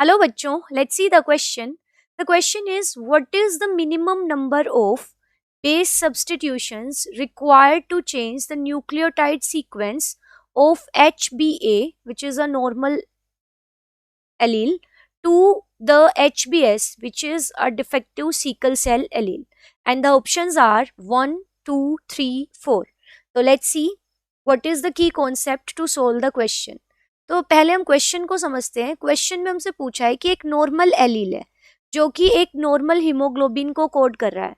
Hello बच्चों, let's see the question. The question is, what is the minimum number of base substitutions required to change the nucleotide sequence of HbA, which is a normal allele, to the HbS, which is a defective sickle cell allele? And the options are 1, 2, 3, 4. So let's see what is the key concept to solve the question. तो पहले हम question को समझते हैं. Question में हमसे पूछा है कि एक नॉर्मल एलील है जो कि एक नॉर्मल हीमोग्लोबिन को कोड कर रहा है.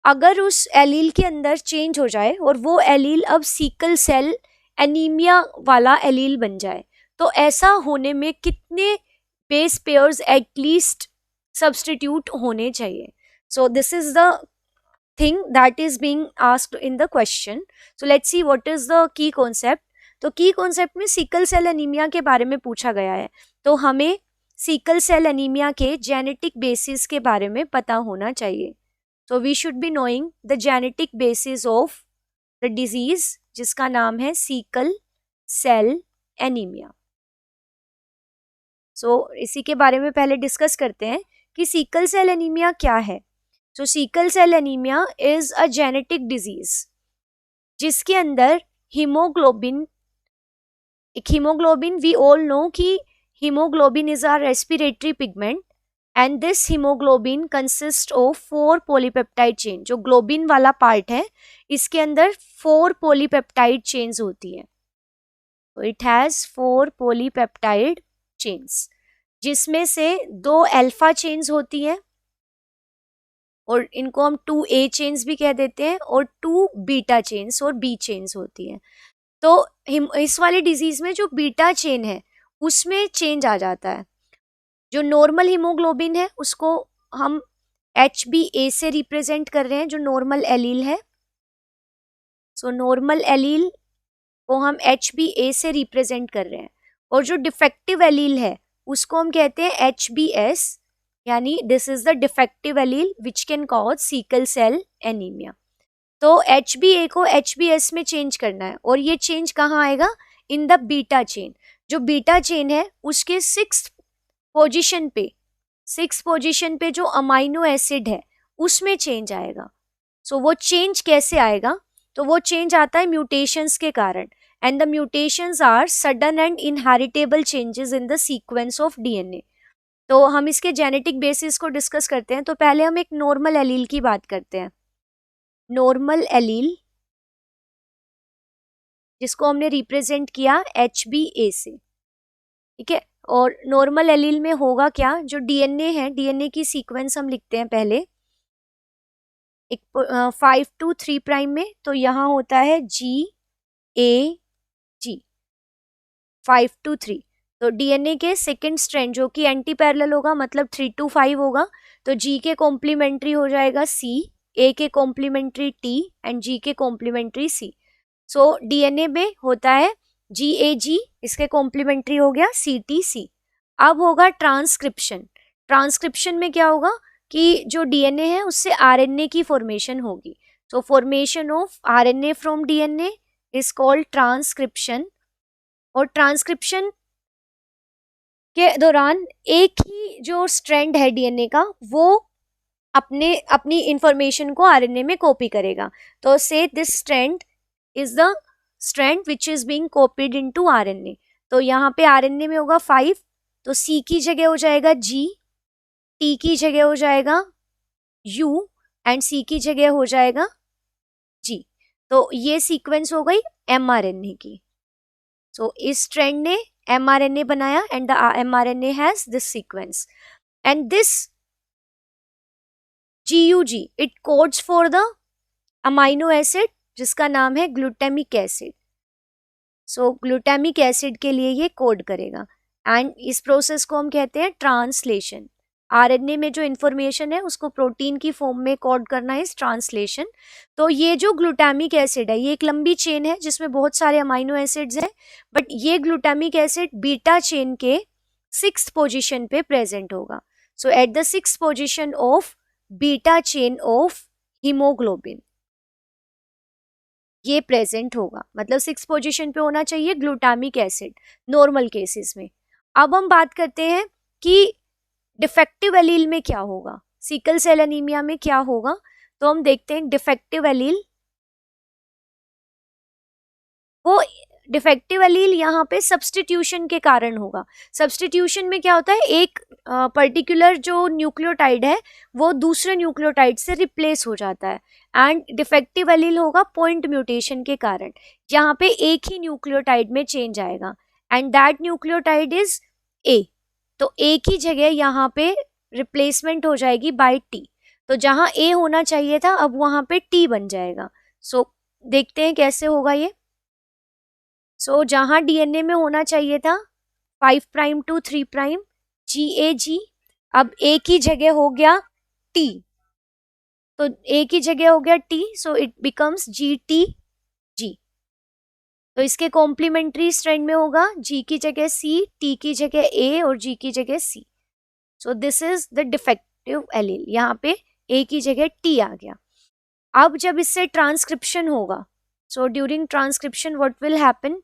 अगर उस एलील के अंदर चेंज हो जाए और वो एलील अब सिकल सेल एनीमिया वाला एलील बन जाए, तो ऐसा होने में कितने बेस पेयर्स एटलीस्ट सब्सटीट्यूट होने चाहिए? So this is the thing that is being asked in the question. So let's see what is the key concept. तो की कॉन्सेप्ट में सिकल सेल एनीमिया के बारे में पूछा गया है, तो हमें सिकल सेल एनीमिया के जेनेटिक बेसिस के बारे में पता होना चाहिए. So we should be knowing the genetic basis of the disease जिसका नाम है सिकल सेल एनीमिया. सो इसी के बारे में पहले डिस्कस करते हैं कि सिकल सेल एनीमिया क्या है. So sickle cell anaemia is a genetic disease जिसके अंदर हीमोग्लोबिन वी ऑल नो कि haemoglobin is our respiratory pigment and this haemoglobin consist of 4 polypeptide chain. जो ग्लोबिन वाला पार्ट है इसके अंदर 4 पॉलीपेप्टाइड चेन्स होती हैं. तो इट हैज 4 पॉलीपेप्टाइड चेन्स जिसमें से 2 अल्फा चेन्स होती हैं और इनको हम 2A चेन्स भी कह देते हैं और 2 बीटा चेन्स और B चेन्स होती हैं. तो इस वाली डिजीज में जो बीटा चेन है उसमें चेंज आ जाता है. जो नॉर्मल हीमोग्लोबिन है उसको हम HbA से रिप्रेजेंट कर रहे हैं, जो नॉर्मल एलील है. सो नॉर्मल एलील को हम HbA से रिप्रेजेंट कर रहे हैं और जो डिफेक्टिव एलील है उसको हम कहते हैं HbS, यानी this is the defective allele which can cause sickle cell anaemia. तो HbA को HbS में चेंज करना है और ये चेंज कहाँ आएगा? In the beta chain. जो बीटा चेन है उसके 6th पोजीशन पे जो अमाइनो एसिड है उसमें चेंज आएगा. सो वो चेंज कैसे आएगा? तो वो चेंज आता है म्यूटेशंस के कारण, and the mutations are sudden and inheritable changes in the sequence of DNA. तो हम इसके जेनेटिक बेसिस को डिस्कस करते हैं. तो पहले हम एक नॉर्मल एलील की बात करते हैं. नॉर्मल एलील जिसको हमने रिप्रेजेंट किया HbA से, ठीक है. और नॉर्मल एलील में होगा क्या? जो DNA है, DNA की सीक्वेंस हम लिखते हैं पहले एक 5 to 3 प्राइम में. तो यहाँ होता है GAG 5 to 3. तो DNA के सेकेंड स्ट्रैंड जो कि एंटी पैरेलल होगा, मतलब 3 to 5 होगा, तो G के कॉम्प्लीमेंट्री हो जाएगा C, A के कॉम्प्लीमेंट्री T एंड G के कॉम्प्लीमेंट्री C. सो DNA में होता है GAG, इसके कॉम्प्लीमेंट्री हो गया CTC. अब होगा ट्रांसक्रिप्शन. ट्रांसक्रिप्शन में क्या होगा कि जो DNA है उससे RNA की फॉर्मेशन होगी. सो formation of RNA from DNA is called transcription. और ट्रांसक्रिप्शन के दौरान एक ही जो स्ट्रैंड है DNA का वो अपनी इंफॉर्मेशन को RNA में कॉपी करेगा. तो से this strand is the strand which is being copied into RNA. तो यहाँ पे RNA में होगा 5, तो C की जगह हो जाएगा G, T की जगह हो जाएगा U एंड C की जगह हो जाएगा G. तो ये सीक्वेंस हो गई mRNA की. सो इस स्ट्रैंड ने mRNA बनाया and the mRNA has this sequence and this GUG it codes for the amino acid जिसका नाम है ग्लूटामिक एसिड. सो ग्लूटामिक एसिड के लिए ये कोड करेगा एंड इस प्रोसेस को हम कहते हैं ट्रांसलेशन. RNA में जो इन्फॉर्मेशन है उसको प्रोटीन की फॉर्म में कोड करना इज ट्रांसलेशन. तो ये जो ग्लूटामिक एसिड है ये एक लंबी चेन है जिसमें बहुत सारे अमाइनो एसिड्स हैं, बट ये ग्लूटामिक एसिड बीटा चेन के 6th पोजीशन पे प्रेजेंट होगा. So at the 6th position of beta chain of haemoglobin ये प्रेजेंट होगा, मतलब 6th पोजीशन पे होना चाहिए ग्लूटामिक एसिड नॉर्मल केसेस में. अब हम बात करते हैं कि डिफेक्टिव एलील में क्या होगा, सिकल सेल एनीमिया में क्या होगा। तो हम देखते हैं डिफेक्टिव एलील, वो डिफेक्टिव एलील यहाँ पे सब्सटीट्यूशन के कारण होगा। सब्सटीट्यूशन में क्या होता है, एक पर्टिकुलर जो न्यूक्लियोटाइड है वो दूसरे न्यूक्लियोटाइड से रिप्लेस हो जाता है, एंड डिफेक्टिव एलील होगा पॉइंट म्यूटेशन के कारण। यहाँ पे एक ही न्यूक्लियोटाइड में चेंज आएगा, and that nucleotide is a. तो एक ही जगह यहाँ पे रिप्लेसमेंट हो जाएगी बाय टी। तो जहाँ ए होना चाहिए था अब वहां पे टी बन जाएगा। सो देखते हैं कैसे होगा ये। सो जहां डीएनए में होना चाहिए था 5 प्राइम टू 3 प्राइम GAG, अब एक ही जगह हो गया टी। तो एक ही जगह हो गया T, so it becomes GTG। तो इसके कॉम्प्लीमेंट्री स्ट्रैंड में होगा G की जगह C, T की जगह A और G की जगह C। So this is the defective allele, यहाँ पे A की जगह T आ गया। अब जब इससे ट्रांसक्रिप्शन होगा, so during transcription what will happen,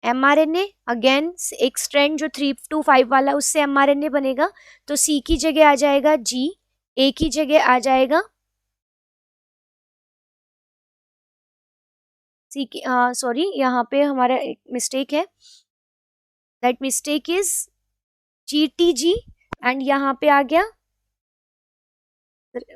mRNA again एक स्ट्रैंड जो 3 to 5 वाला उससे mRNA बनेगा। तो C की जगह आ जाएगा G, A की जगह आ जाएगा C की, सॉरी यहाँ पे हमारा एक मिस्टेक है, that mistake is GTG, and यहाँ पे आ गया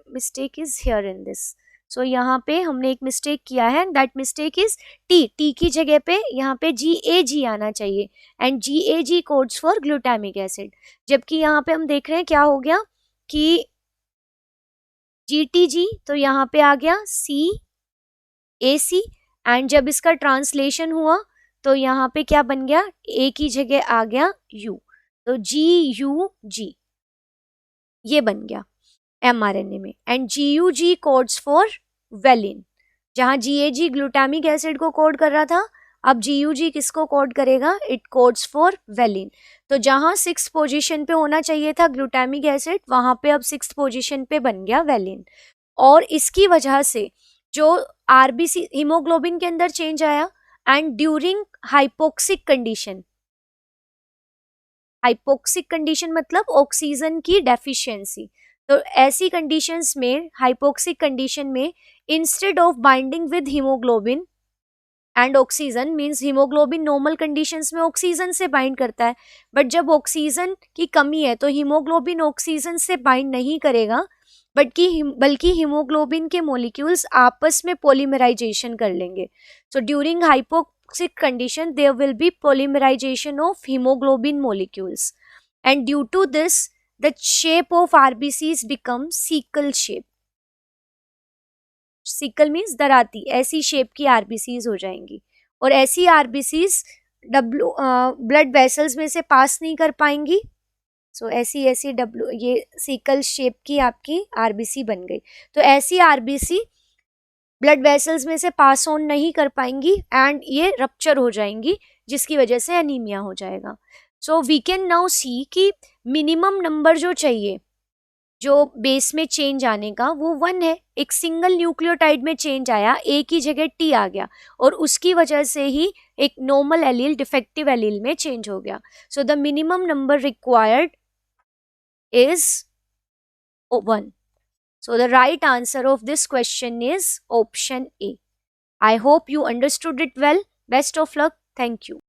mistake is here in this. So यहाँ पे हमने एक मिस्टेक किया है, दैट मिस्टेक इज टी की जगह पे यहाँ पे GAG आना चाहिए, and GAG codes for glutamic acid. जबकि यहाँ पे हम देख रहे हैं क्या हो गया कि GTG, तो यहाँ पे आ गया CAC, एंड जब इसका ट्रांसलेशन हुआ तो यहाँ पे क्या बन गया, A की जगह आ गया U, तो GUG ये बन गया mRNA में। And GUG codes for valine, जहां GAG ग्लूटामिक एसिड को कोड कर रहा था, अब GUG किसको कोड करेगा, इट कोड्स फॉर वेलिन। तो जहां 6th पोजीशन पे होना चाहिए था ग्लूटामिक एसिड, वहां पे अब 6th पोजीशन पे बन गया वेलिन। और इसकी वजह से जो RBC हीमोग्लोबिन के अंदर चेंज आया, and during hypoxic condition, hypoxic condition मतलब ऑक्सीजन की डेफिशिएंसी। तो ऐसी कंडीशंस में, हाइपोक्सिक कंडीशन में, instead of binding with haemoglobin and oxygen, means haemoglobin normal conditions में ऑक्सीजन से बाइंड करता है, बट जब ऑक्सीजन की कमी है तो हीमोग्लोबिन ऑक्सीजन से बाइंड नहीं करेगा, बल्कि हीमोग्लोबिन के मॉलिक्यूल्स आपस में पॉलीमराइजेशन कर लेंगे। So during hypoxic condition there will be polymerisation of haemoglobin molecules, and due to this the shape of RBCs becomes sickle shape. Sickle means दराती, ऐसी शेप की RBCs हो जाएंगी, और ऐसी RBCs ब्लड वेसल्स में से पास नहीं कर पाएंगी। सो ऐसी ये सिकल शेप की आपकी RBC बन गई। तो ऐसी RBC ब्लड वेसल्स में से पास ऑन नहीं कर पाएंगी, एंड ये रप्चर हो जाएंगी, जिसकी वजह से एनीमिया हो जाएगा। So we can now see कि मिनिमम नंबर जो चाहिए जो बेस में चेंज आने का, वो 1 है। एक सिंगल न्यूक्लियोटाइड में चेंज आया, A की जगह T आ गया, और उसकी वजह से ही एक नॉर्मल एलील डिफेक्टिव एलील में चेंज हो गया। So the minimum number required is 1. So the right answer of this question is option A. I hope you understood it well. Best of luck. Thank you.